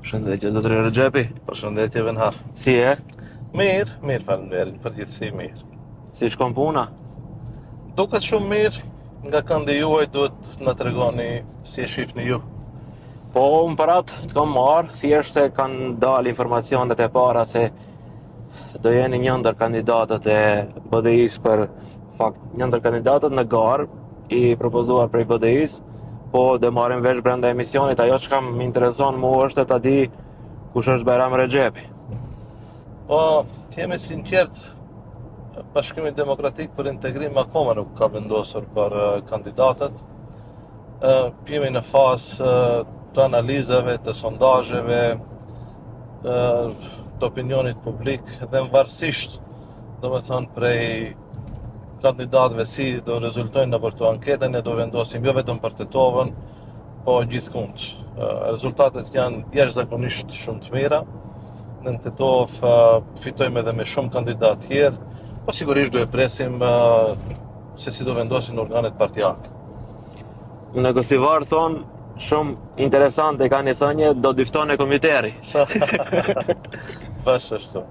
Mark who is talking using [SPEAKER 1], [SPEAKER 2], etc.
[SPEAKER 1] Përshëndetje, zotëri Rexhepi.
[SPEAKER 2] Përshëndetje Venhar.
[SPEAKER 1] Si e?
[SPEAKER 2] Mirë, faleminderit, përgjithësi mirë.
[SPEAKER 1] Si shkon puna?
[SPEAKER 2] Duket shumë mirë, nga këndi juaj duhet na tregoni si e shihni ju.
[SPEAKER 1] Po, unë për atë të kam marrë, thjesht se kanë dalë informacionet e para se do jeni një ndër kandidatët e BDI-s për fakt, një ndër kandidatët në garë i propozuar prej BDI-s, po dhe marrim vesh brenda emisionit, ajo që kam më intereson mu është ta di kush është Bajram Rexhepi.
[SPEAKER 2] Po, jemi sinqert, Bashkimi Demokratik për Integrim akoma nuk ka vendosur për kandidatët. Jemi në fazë të analizave, të sondazheve, të opinionit publik dhe varësisht, domethënë prej kandidatëve si do rezultojnë në përto anketën e do vendosim jo vetëm për Tetovën, po gjithkund. Rezultatet janë jashtëzakonisht shumë të mira. Në Tetovë fitojmë edhe me shumë kandidatë tjerë, po sigurisht do e presim se si do vendosin organet partijake.
[SPEAKER 1] Në Kosivar thonë, shumë interesante ka një thënje, do diftone komiteri.
[SPEAKER 2] Bash ashtu.